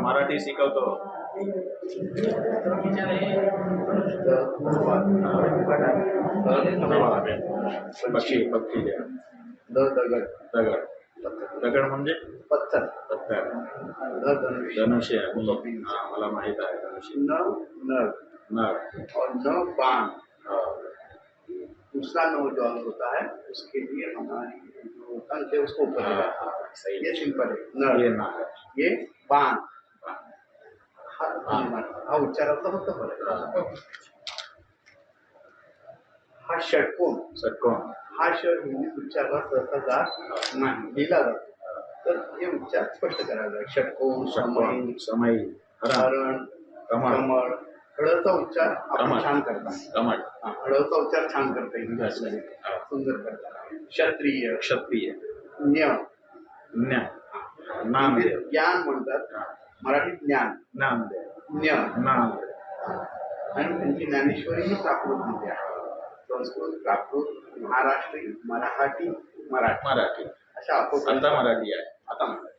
मराठी शिकवतो. पक्षी पक्षी दगड दगड दगड म्हणजे पत्थर पत्थर. धनुष्य धनुष्य मला माहित आहे धनुष्य. न नर नर और न बाण। हाँ, दूसरा नौ जो होता है उसके लिए हमारी जो तंत्र है उसको ऊपर ले जाता है। सही ये है. सिंपल है नर ये ना है. ये बाण हा उच्चाराचा फक्त फरक आहे. हा षटकोन षटकोन हा ष हिंदीत उच्चारला सहसा जात नाही लिहिला जातो. तर हे उच्चार स्पष्ट करायला लागेल. षटकोन षटकोन समई हरण कमळ कमळ हळचा उच्चार आपण कमळ. छान करता. कमळ हळचा उच्चार छान करता येईल. सुंदर करता. क्षत्रिय क्षत्रिय ज्ञ ज्ञ नामदेव ज्ञान म्हणतात. मराठीत ज्ञान नामदेव ज्ञ नामदेव. आणि त्यांची ज्ञानेश्वरी ही प्राकृतमध्ये आहे. संस्कृत प्राकृत महाराष्ट्री मराठी मराठी मराठी अशा आता मराठी आहे. आता मराठी